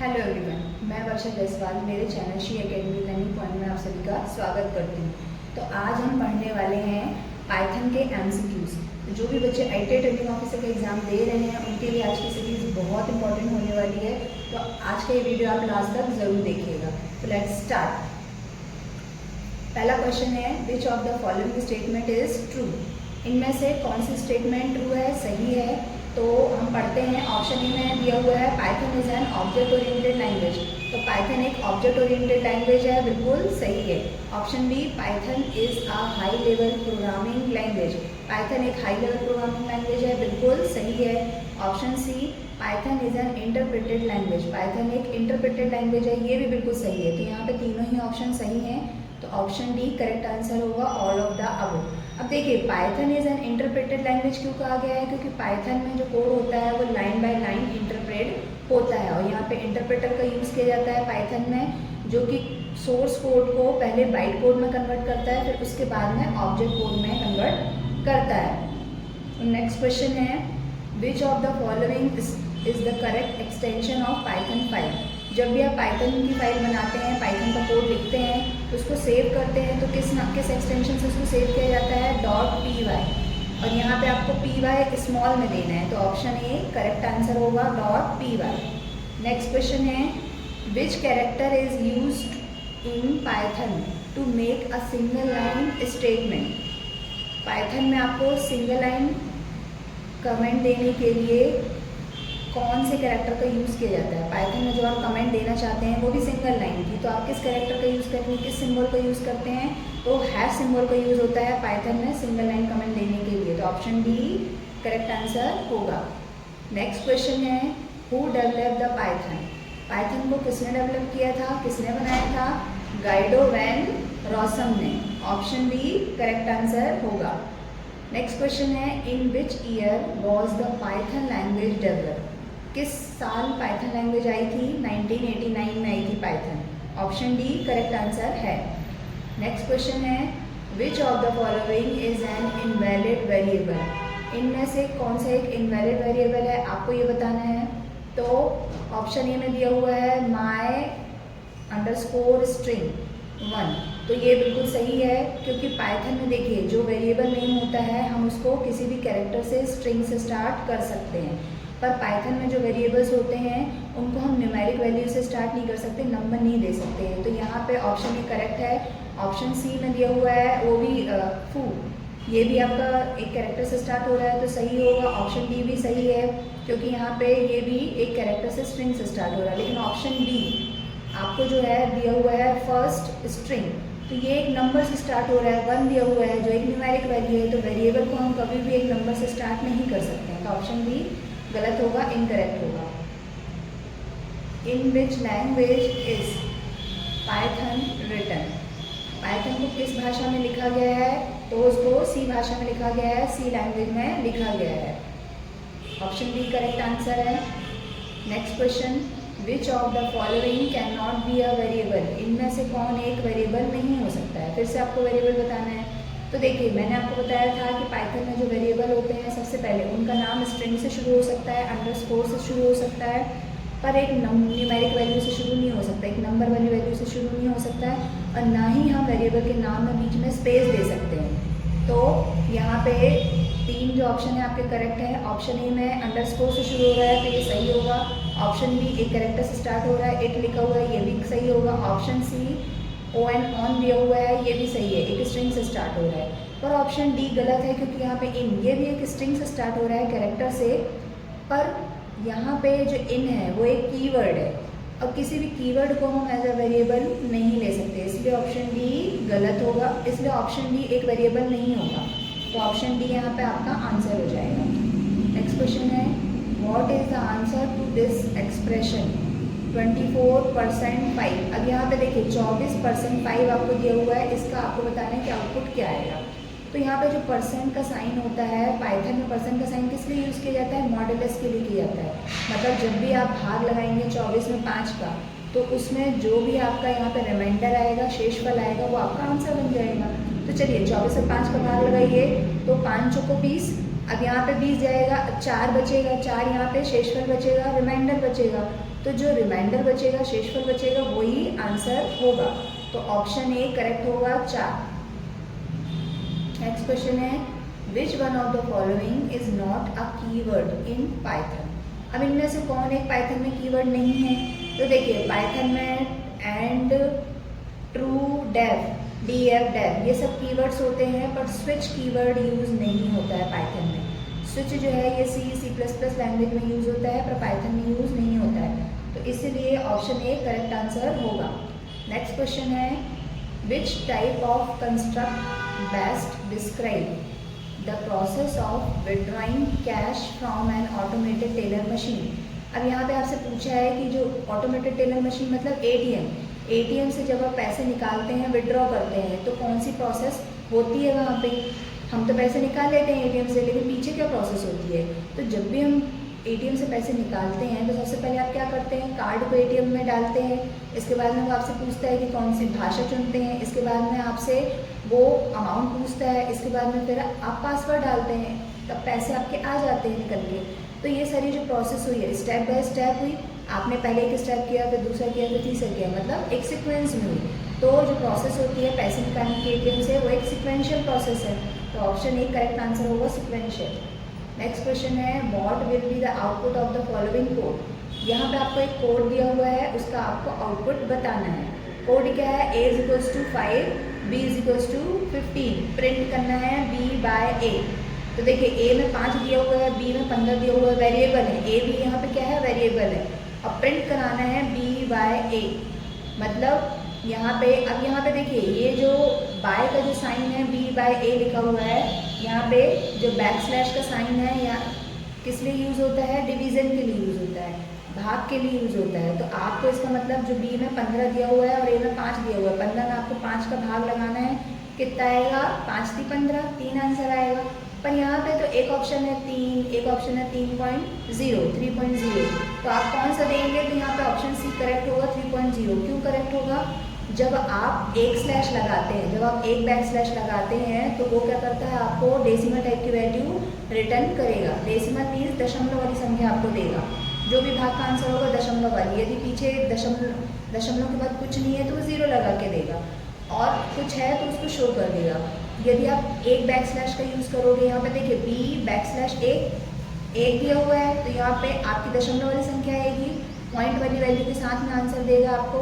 Hello everyone, मैं वर्षा जायसवाल मेरे channel she academy learning point में आप सभी का स्वागत करती हूँ। तो आज हम पढ़ने वाले हैं पाइथन के एमसीक्यूज। जो भी बच्चे आईटीआई ट्रेनिंग ऑफिसर का एग्जाम दे रहे हैं उनके लिए आज की सीरीज बहुत इंपॉर्टेंट होने वाली है। तो आज का ये वीडियो आप लास्ट तक ज़रूर देखिएगा। तो लेट्स स्टार्ट। पहला क्वेश्चन है, which of the following statement is true. इनमें से कौन सी स्टेटमेंट ट्रू है, सही है। तो हम पढ़ते हैं, ऑप्शन ए में दिया हुआ है Python is an object oriented language. तो पाइथन एक ऑब्जेक्ट ओरिएंटेड लैंग्वेज है, बिल्कुल सही है। Option B, Python is a high level programming language. Python एक हाई लेवल प्रोग्रामिंग लैंग्वेज है, बिल्कुल सही है। Option C, Python is an interpreted language. Python एक इंटरप्रेटेड लैंग्वेज है, ये भी बिल्कुल सही है। तो यहाँ पे तीनों ही ऑप्शन सही हैं। तो ऑप्शन डी करेक्ट आंसर होगा, ऑल ऑफ द अबव। अब देखिए, Python is an interpreted language क्यों कहा गया है, क्योंकि पाइथन में जो कोड होता है वो लाइन बाय लाइन इंटरप्रेट होता है। और यहाँ पे इंटरप्रेटर का यूज़ किया जाता है पाइथन में, जो कि सोर्स कोड को पहले बाइट कोड में कन्वर्ट करता है, फिर उसके बाद में ऑब्जेक्ट कोड में कन्वर्ट करता है। नेक्स्ट क्वेश्चन है, which of the following is the correct extension of Python file. जब भी आप पाइथन की फाइल बनाते हैं, पाइथन का कोड लिखते हैं, तो उसको सेव करते हैं, तो किस एक्सटेंशन से उसको सेव किया जाता है, .py। और यहाँ पे आपको py स्मॉल में देना है, तो ऑप्शन ए करेक्ट आंसर होगा, .py। नेक्स्ट क्वेश्चन है, which character is used in Python to make a single line statement. Python में आपको सिंगल लाइन कमेंट देने के लिए कौन से कैरेक्टर का यूज़ किया जाता है। पाइथन में जो आप कमेंट देना चाहते हैं वो भी सिंगल लाइन की, तो आप किस कैरेक्टर का यूज़ करते हैं, किस सिंबल का यूज़ करते हैं, तो हैश सिंबल का यूज़ होता है पाइथन में सिंगल लाइन कमेंट देने के लिए। तो ऑप्शन डी करेक्ट आंसर होगा। नेक्स्ट क्वेश्चन है, who develop the Python. Python को किसने डेवलप किया था, किसने बनाया था, गाइडो वैन रॉसम ने। ऑप्शन बी करेक्ट आंसर होगा। नेक्स्ट क्वेश्चन है, in which year was the Python language develop. किस साल पाइथन लैंग्वेज आई थी, 1989 में आई थी Python. Option D correct answer है। नेक्स्ट क्वेश्चन है, which of the following is an invalid variable. इनमें से कौन सा एक इनवैलिड वेरिएबल है, आपको ये बताना है। तो ऑप्शन ए में दिया हुआ है my अंडरस्कोर स्ट्रिंग 1। तो ये बिल्कुल सही है, क्योंकि पाइथन में देखिए जो वेरिएबल नेम होता है हम उसको किसी भी कैरेक्टर से स्ट्रिंग से स्टार्ट कर सकते हैं, पर पाइथन में जो वेरिएबल्स होते हैं उनको हम न्यूमेरिक वैल्यू से स्टार्ट नहीं कर सकते, नंबर नहीं दे सकते हैं। तो यहाँ पे ऑप्शन ए करेक्ट है। ऑप्शन सी में दिया हुआ है वो भी फू, ये भी आपका एक कैरेक्टर से स्टार्ट हो रहा है, तो सही होगा। ऑप्शन डी भी सही है, क्योंकि यहाँ पे ये भी एक कैरेक्टर से स्ट्रिंग से स्टार्ट हो रहा है। लेकिन ऑप्शन डी आपको जो है दिया हुआ है फर्स्ट स्ट्रिंग, तो ये एक नंबर से स्टार्ट हो रहा है, 1 दिया हुआ है जो एक न्यूमेरिक वैल्यू है, तो वेरिएबल को हम कभी भी एक नंबर से स्टार्ट नहीं कर सकते हैं। तो ऑप्शन बी गलत होगा, इनकरेक्ट होगा। In which language is Python written. Python को किस भाषा में लिखा गया है, तो उसको सी भाषा में लिखा गया है, सी लैंग्वेज में लिखा गया है। ऑप्शन डी करेक्ट आंसर है। Next question, which of the following can not B a variable. इनमें से कौन एक वेरिएबल नहीं हो सकता है। फिर से आपको वेरिएबल बताना है। तो देखिए, मैंने आपको बताया था कि पाइथन में जो वेरिएबल होते हैं सबसे पहले उनका नाम स्ट्रिंग से शुरू हो सकता है, अंडरस्कोर से शुरू हो सकता है, पर एक न्यूमेरिक वैल्यू से शुरू नहीं हो सकता, एक नंबर वाली वैल्यू से शुरू नहीं हो सकता है, और ना ही हम वेरिएबल के नाम में बीच में स्पेस दे सकते हैं। तो यहाँ पे 3 जो ऑप्शन है आपके करेक्ट है। ऑप्शन ए में अंडरस्कोर से शुरू हो रहा है, तो ये सही होगा। ऑप्शन बी एक कैरेक्टर से स्टार्ट हो रहा है, इट लिखा हुआ है, ये भी सही होगा। ऑप्शन सी ON ऑन दिया हुआ है, ये भी सही है, एक स्ट्रिंग से स्टार्ट हो रहा है। पर ऑप्शन डी गलत है, क्योंकि यहाँ पे इन, ये भी एक स्ट्रिंग से स्टार्ट हो रहा है कैरेक्टर से, पर यहाँ पे जो इन है वो एक कीवर्ड है, और किसी भी कीवर्ड को हम एज अ वेरिएबल नहीं ले सकते, इसलिए ऑप्शन डी गलत होगा। इसलिए ऑप्शन डी एक वेरिएबल नहीं होगा, तो ऑप्शन डी यहाँ पे आपका आंसर हो जाएगा। नेक्स्ट क्वेश्चन है, what is the answer to this expression 24% 5। अब यहाँ पे देखिए 24% 5 आपको दिया हुआ है, इसका आपको बताना है कि आउटपुट क्या आएगा। तो यहाँ पे जो परसेंट का साइन होता है, पाइथन में परसेंट का साइन किस लिए यूज़ किया जाता है, मॉडुलस के लिए किया जाता है। मतलब जब भी आप भाग लगाएंगे 24 में 5 का, तो उसमें जो भी आपका यहाँ पे रिमाइंडर आएगा, शेषफल आएगा, वो आपका आंसर बन जाएगा। तो चलिए 24 से 5 का भाग लगाइए, तो 5 चौको 20, अब यहाँ पे 20 जाएगा, 4 बचेगा, 4 यहाँ पे शेषफल बचेगा, रिमाइंडर बचेगा। तो जो रिमाइंडर बचेगा, शेषफल बचेगा, वही आंसर होगा। तो ऑप्शन ए करेक्ट होगा 4। नेक्स्ट क्वेश्चन है which one of the following is not a keyword in Python. अब इनमें से कौन एक पाइथन में कीवर्ड नहीं है? तो देखिए पाइथन में and, true, def, DF, def ये सब कीवर्ड्स होते हैं, पर स्विच कीवर्ड यूज़ नहीं होता है पाइथन में। स्विच जो है ये C++ लैंग्वेज में यूज़ होता है, पर पाइथन में यूज़ नहीं होता है। तो इसीलिए ऑप्शन ए करेक्ट आंसर होगा। नेक्स्ट क्वेश्चन है which type of construct best describe the process of withdrawing cash from N automated teller machine. अब यहाँ पे आपसे पूछा है कि जो ऑटोमेटेड टेलर मशीन मतलब एटीएम से जब आप पैसे निकालते हैं, विड्रॉ करते हैं, तो कौन सी प्रोसेस होती है वहाँ पे? हम तो पैसे निकाल लेते हैं एटीएम से, लेकिन पीछे क्या प्रोसेस होती है? तो जब भी हम एटीएम से पैसे निकालते हैं तो सबसे पहले आप क्या करते हैं, कार्ड को एटीएम में डालते हैं। इसके बाद में वो आपसे पूछता है कि कौन सी भाषा चुनते हैं। इसके बाद में आपसे वो अमाउंट पूछता है। इसके बाद में फिर आप पासवर्ड डालते हैं, तब पैसे आपके आ जाते हैं निकल के। तो ये सारी जो प्रोसेस हुई है स्टेप बाय स्टेप हुई। आपने पहले एक स्टेप किया, फिर दूसरा किया, फिर तीसरा किया, मतलब एक सीक्वेंस में हुई। तो जो प्रोसेस होती है पैसे निकालने की एटीएम से, वो एक सीक्वेंशियल प्रोसेस है। तो ऑप्शन ए करेक्ट आंसर होगा सीक्वेंशियल। नेक्स्ट क्वेश्चन है what will be the output of the following code. यहाँ पे आपको एक कोड दिया हुआ है, उसका आपको आउटपुट बताना है। कोड क्या है? A = 5, B = 15। प्रिंट करना है B/A। तो देखिए A में 5 दिया हुआ है, B में 15 दिया हुआ है, वेरिएबल है। A भी यहाँ पे क्या है? वेरिएबल है। अब प्रिंट कराना है B/A, मतलब यहाँ पे, अब यहाँ पे देखिए ये जो बाय का जो साइन है B/A लिखा हुआ है, यहाँ पे जो बैकस्लैश का साइन है यहाँ किस लिए यूज़ होता है? डिवीज़न के लिए यूज़ होता है, भाग के लिए यूज़ होता है। तो आपको इसका मतलब जो B में 15 दिया हुआ है और A में 5 दिया हुआ है, 15 में आपको 5 का भाग लगाना है। कितना आएगा? 5 × 15, 3 आंसर आएगा। पर यहाँ पे तो एक ऑप्शन है 3, एक ऑप्शन है 3.0। तो आप कौन सा देंगे? तो यहाँ पे ऑप्शन सी करेक्ट होगा 3.0। क्यों करेक्ट होगा? जब आप एक स्लैश लगाते हैं, जब आप एक बैक स्लैश लगाते हैं, तो वो क्या करता है? आपको डेसिमल टाइप की वैल्यू रिटर्न करेगा। डेसिमल मीन्स दशमलव वाली संख्या आपको देगा। जो भी भाग का आंसर होगा दशमलव वाली। यदि पीछे दशमलव के बाद कुछ नहीं है तो वो 0 लगा के देगा, और कुछ है तो उसको शो कर देगा। यदि आप एक बैक स्लैश का यूज़ करोगे, यहाँ पे देखिए B/1 दिया हुआ है, तो यहाँ पे आपकी दशमलव वाली संख्या आएगी, पॉइंट वाली वैल्यू के साथ में आंसर देगा आपको।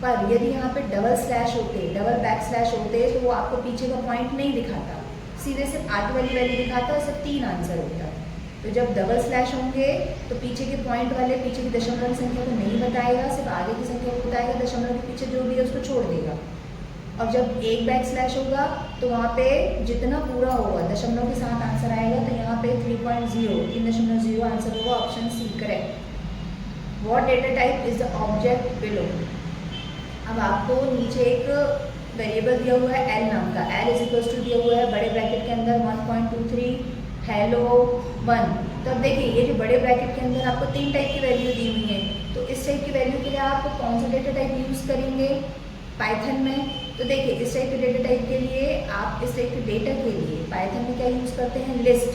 पर यदि यहाँ पे डबल स्लैश होते, डबल बैक स्लैश होते, तो वो आपको पीछे का पॉइंट नहीं दिखाता, सीधे सिर्फ आगे वाली वैल्यू दिखाता है, सिर्फ 3 आंसर होता है। तो जब डबल स्लैश होंगे तो पीछे के पॉइंट वाले पीछे की दशमलव संख्या को नहीं बताएगा, सिर्फ आगे की संख्या को बताएगा, दशमलव के पीछे जो भी है उसको छोड़ देगा। और जब एक बैक स्लैश होगा तो वहाँ पे जितना पूरा होगा दशमलव के साथ आंसर आएगा। तो यहाँ पे 3.0 आंसर होगा, option C correct. What data type is the object below. अब आपको नीचे एक वेरिएबल दिया हुआ है L नाम का, L = दिया हुआ है बड़े ब्रैकेट के अंदर 1.23 हेलो 1। तो अब देखिए ये जो बड़े ब्रैकेट के अंदर आपको 3 टाइप की वैल्यू दी हुई है, तो इस टाइप की वैल्यू के लिए आप कौन सा डेटा टाइप यूज़ करेंगे पाइथन में? तो देखिए इस टाइप के डेटा टाइप के लिए आप इस टाइप के डेटा के लिए पाइथन में क्या यूज़ करते हैं? लिस्ट।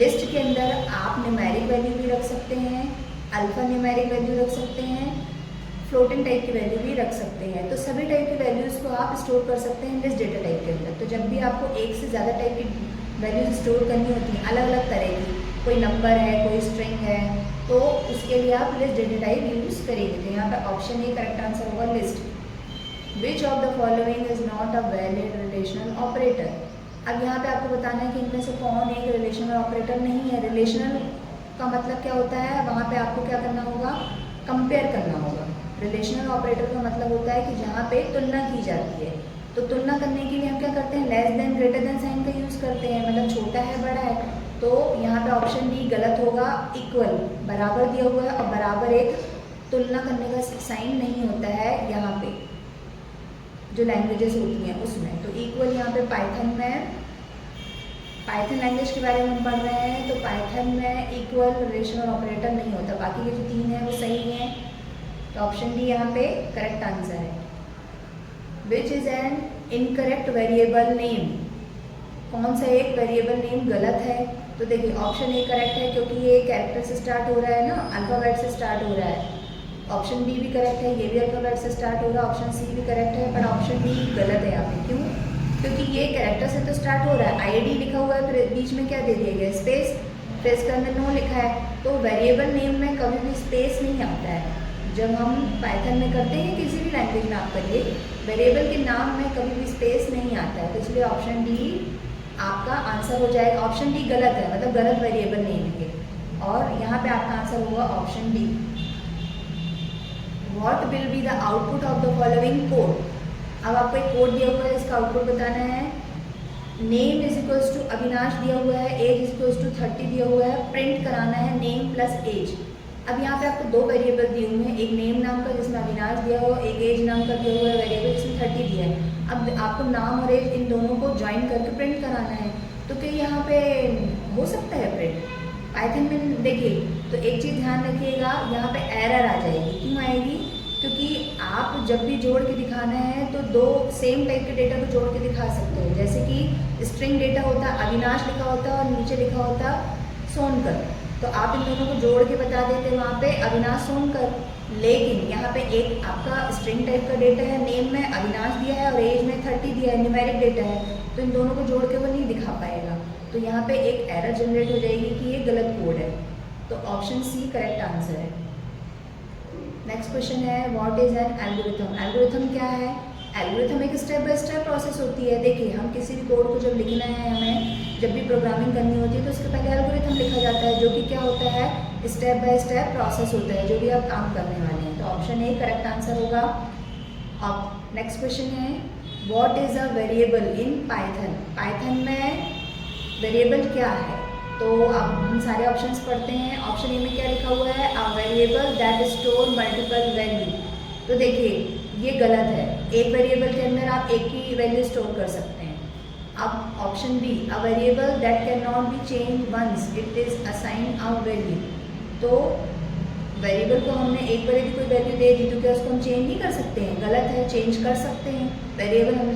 लिस्ट के अंदर आप न्यूमेरिक वैल्यू भी रख सकते हैं, अल्फा न्यूमेरिक वैल्यू रख सकते हैं, फ्लोटिंग टाइप की वैल्यू भी रख सकते हैं। तो सभी टाइप की वैल्यूज़ को आप स्टोर कर सकते हैं लिस्ट डेटा टाइप के अंदर। तो जब भी आपको एक से ज़्यादा टाइप की वैल्यूज स्टोर करनी होती हैं, अलग अलग तरह की, कोई नंबर है, कोई स्ट्रिंग है, तो उसके लिए आप लिस्ट डेटा टाइप यूज़ करेंगे। तो यहाँ पर ऑप्शन ए करेक्ट आंसर होगा list. Which of the following is not a valid relational operator. अब यहाँ पे आपको बताना है कि इनमें से कौन एक रिलेशनल ऑपरेटर नहीं है। रिलेशनल का मतलब क्या होता है? वहाँ पे आपको क्या करना होगा? कंपेयर करना होगा। रिलेशनल ऑपरेटर का मतलब होता है कि जहाँ पे तुलना की जाती है। तो तुलना करने के लिए हम क्या करते हैं? Less than greater than sign का यूज़ करते हैं, मतलब छोटा है बड़ा है। तो यहाँ पे ऑप्शन डी गलत होगा। इक्वल, बराबर दिया हुआ है, और बराबर एक तुलना करने का साइन नहीं होता है यहाँ पे जो लैंग्वेजेस होती हैं उसमें। तो इक्वल यहाँ पे पाइथन में, पाइथन लैंग्वेज के बारे में हम पढ़ रहे हैं, तो पाइथन में इक्वल रिलेशनल ऑपरेटर नहीं होता। बाकी के जो 3 हैं वो सही हैं। तो ऑप्शन डी यहाँ पे करेक्ट आंसर है। Which is an incorrect variable name. कौन सा एक वेरिएबल नेम गलत है? तो देखिए ऑप्शन ए करेक्ट है क्योंकि ये कैरेक्टर से स्टार्ट हो रहा है ना, अल्फ़ाबेट से स्टार्ट हो रहा है। ऑप्शन बी भी करेक्ट है, ये भी अल्फ़ाबेट से स्टार्ट हो रहा है। ऑप्शन सी भी करेक्ट है, पर ऑप्शन डी गलत है यहाँ पे। क्यों? क्योंकि ये कैरेक्टर से तो स्टार्ट हो रहा है, आईडी लिखा हुआ है, फिर बीच में क्या दे दिया गया, स्पेस, फिर इसके अंदर नो लिखा है। तो वेरिएबल नेम में कभी भी स्पेस नहीं आता है। जब हम पाइथन में करते हैं, किसी भी लैंग्वेज में आप करिए, वेरिएबल के नाम में कभी भी स्पेस नहीं आता है। तो इसलिए ऑप्शन डी आपका आंसर हो जाएगा। ऑप्शन डी गलत है, मतलब गलत वेरिएबल नेम है, और यहाँ पे आपका आंसर होगा option D. What will be the output of the following code. अब आपको एक कोड दिया हुआ है, इसका आउटपुट बताना है। Name is equals to Avinash दिया हुआ है, एज इज इक्वल्स टू 30 दिया हुआ है, प्रिंट कराना है नेम प्लस एज। अब यहाँ पे आपको दो वेरिएबल दिए हुए हैं, एक नेम नाम का जिसमें अविनाश दिया हुआ, एक एज नाम का दिया हुआ है वेरिएबल जिसमें 30 दिया है। अब आपको नाम और एज इन दोनों को ज्वाइन करके प्रिंट कराना है। तो क्या यहाँ पे हो सकता है प्रिंट? पाइथन में देखिए, तो एक चीज़ ध्यान रखिएगा, यहाँ पे एरर आ जाएगी। क्यों आएगी? क्योंकि आप जब भी जोड़ के दिखाना है तो दो सेम टाइप के डेटा को जोड़ के दिखा सकते हो। जैसे कि स्ट्रिंग डेटा होता, अविनाश लिखा होता और नीचे लिखा होता सोनकर, तो आप इन दोनों को जोड़ के बता देते वहाँ पे अविनाश सोनकर। लेकिन यहाँ पे एक आपका स्ट्रिंग टाइप का डेटा है, नेम में अविनाश दिया है और एज में 30 दिया है, न्यूमेरिक डेटा है, तो इन दोनों को जोड़ के वो नहीं दिखा पाएगा। तो यहाँ पे एक एरर जनरेट हो जाएगी कि ये गलत कोड है। तो ऑप्शन सी करेक्ट आंसर है। नेक्स्ट क्वेश्चन है, what is an algorithm. Algorithm क्या है? एल्गोरिथम एक स्टेप बाय स्टेप प्रोसेस होती है। देखिए, हम किसी भी कोड को जब लिखना है, हमें जब भी प्रोग्रामिंग करनी होती है तो उसके पहले एल्गोरिथम लिखा जाता है, जो कि क्या होता है, स्टेप बाय स्टेप प्रोसेस होता है जो भी आप काम करने वाले हैं। तो ऑप्शन ए करेक्ट आंसर होगा। अब नेक्स्ट क्वेश्चन है, what is a variable in Python. Python में वेरिएबल क्या है? तो अब हम सारे ऑप्शंस पढ़ते हैं। ऑप्शन ए में क्या लिखा हुआ है, अ variable that store multiple value. तो देखिए, ये गलत है। एक वेरिएबल के अंदर आप एक ही वैल्यू स्टोर कर सकते हैं। अब option B, a variable that can not be change once it is assign a value. तो वेरिएबल को हमने एक बार यदि कोई वैल्यू दे दी तो क्या उसको हम चेंज नहीं कर सकते हैं? गलत है, चेंज कर सकते हैं। वेरिएबल हम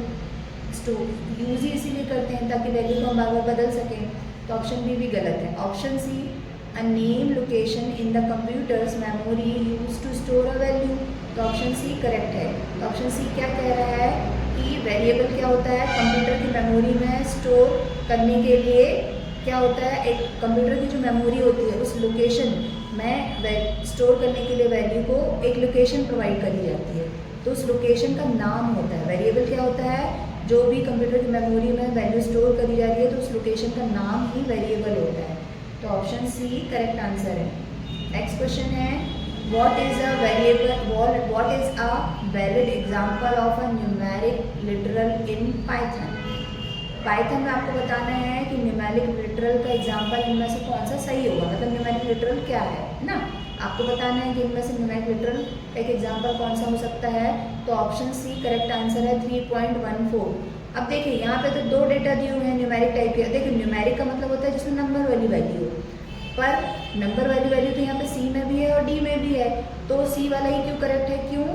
यूज ही इसीलिए करते हैं ताकि वैल्यू को हम बार बार बदल सकें। तो ऑप्शन बी भी गलत है। Option C, a name location in the computers memory use to store a value. तो ऑप्शन सी करेक्ट है। तो ऑप्शन सी क्या कह रहा है कि वेरिएबल क्या होता है, कंप्यूटर की मेमोरी में स्टोर करने के लिए क्या होता है, एक कंप्यूटर की जो मेमोरी होती है उस लोकेशन में स्टोर करने के लिए वैल्यू को एक लोकेशन प्रोवाइड करी जाती है। तो उस लोकेशन का नाम होता है वेरिएबल। क्या होता है, जो भी कंप्यूटर की मेमोरी में वैल्यू स्टोर करी जा रही है तो उस लोकेशन का नाम ही वेरिएबल होता है। तो ऑप्शन सी करेक्ट आंसर है। नेक्स्ट क्वेश्चन है, what is a variable, what is a valid example of a numeric literal in Python. Python में आपको बताना है कि न्यूमेरिक लिटरल का एग्जांपल इनमें से कौन सा सही होगा, मतलब न्यूमेरिक लिटरल क्या है ना, आपको बताना है कि इनमें से न्यूमेरिक लिटरल एक एग्जांपल कौन सा हो सकता है। तो ऑप्शन सी करेक्ट आंसर है, 3.14। अब देखिए, यहाँ पे तो दो डेटा दिए हुए हैं न्यूमेरिक टाइप के। देखिए, न्यूमेरिक का मतलब होता है जिसमें नंबर वाली वैल्यू हो, पर नंबर वाली वैल्यू तो यहाँ पे सी में भी है और डी में भी है। तो सी वाला ही क्यों करेक्ट है? क्यों?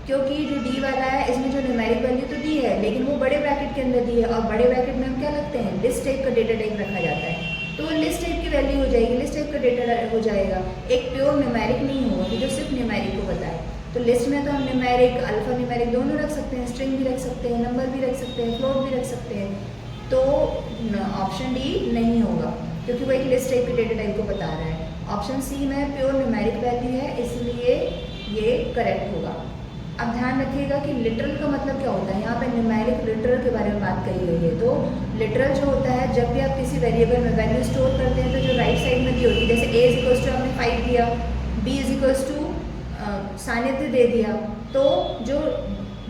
क्योंकि जो डी वाला है इसमें जो न्यूमेरिक वैल्यू तो दी है लेकिन वो बड़े ब्रैकेट के अंदर दी है, और बड़े ब्रैकेट में हम क्या लगते हैं, लिस्ट टाइप का डेटा टाइप रखा जाता है। तो वो लिस्ट टाइप की वैल्यू हो जाएगी, लिस्ट टाइप का डेटा हो जाएगा, एक प्योर न्यूमेरिक नहीं होगा कि जो सिर्फ न्यूमेरिक को बताए। तो लिस्ट में तो हम न्यूमेरिक, अल्फा न्यूमेरिक दोनों रख सकते हैं, स्ट्रिंग भी रख सकते हैं, नंबर भी रख सकते हैं, फ्लोट भी रख सकते हैं। तो ऑप्शन डी नहीं होगा क्योंकि वो एक लिस्ट टाइप के डेटा टाइप को बता रहा है। ऑप्शन सी में प्योर न्यूमेरिक वैल्यू है, इसलिए ये करेक्ट होगा। अब ध्यान रखिएगा कि लिटरल का मतलब क्या होता है। यहाँ पे न्यूमेरिक लिटरल के बारे में बात करी गई है। तो लिटरल जो होता है, जब भी आप किसी वेरिएबल में वैल्यू स्टोर करते हैं तो जो राइट साइड में दी होती है, जैसे ए इज इक्वल्स टू आपने 5 दिया, बी इज इक्वल्स टू सानिध्य दे दिया, तो जो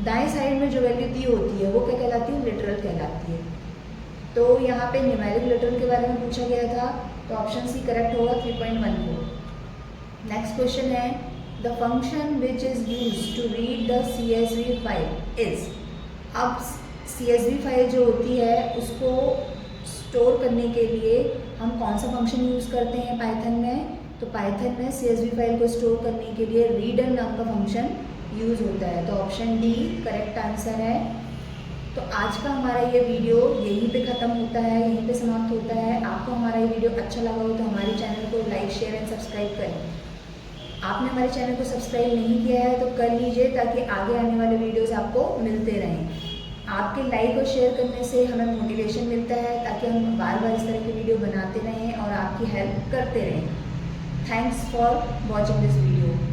दाएं साइड में जो वैल्यू दी होती है वो क्या कहलाती है, लिटरल कहलाती है। तो यहाँ पे न्यूमेरिक लिटरल के बारे में पूछा गया था, तो ऑप्शन सी करेक्ट होगा, 3.14। नेक्स्ट क्वेश्चन है, the function which is use to read the CSV file is. अब CSV फाइल जो होती है उसको स्टोर करने के लिए हम कौन सा फंक्शन यूज़ करते हैं पाइथन में। तो पाइथन में CSV फाइल को स्टोर करने के लिए रीडर नाम का फंक्शन यूज़ होता है। तो ऑप्शन डी करेक्ट आंसर है। तो आज का हमारा ये वीडियो यहीं पे ख़त्म होता है, यहीं पे समाप्त होता है। आपको हमारा ये वीडियो अच्छा लगा हो तो हमारे चैनल को लाइक, शेयर एंड सब्सक्राइब करें। आपने हमारे चैनल को सब्सक्राइब नहीं किया है तो कर लीजिए, ताकि आगे आने वाले वीडियोस आपको मिलते रहें। आपके लाइक और शेयर करने से हमें मोटिवेशन मिलता है, ताकि हम बार बार इस तरह के वीडियो बनाते रहें और आपकी हेल्प करते रहें। Thanks for watching this video.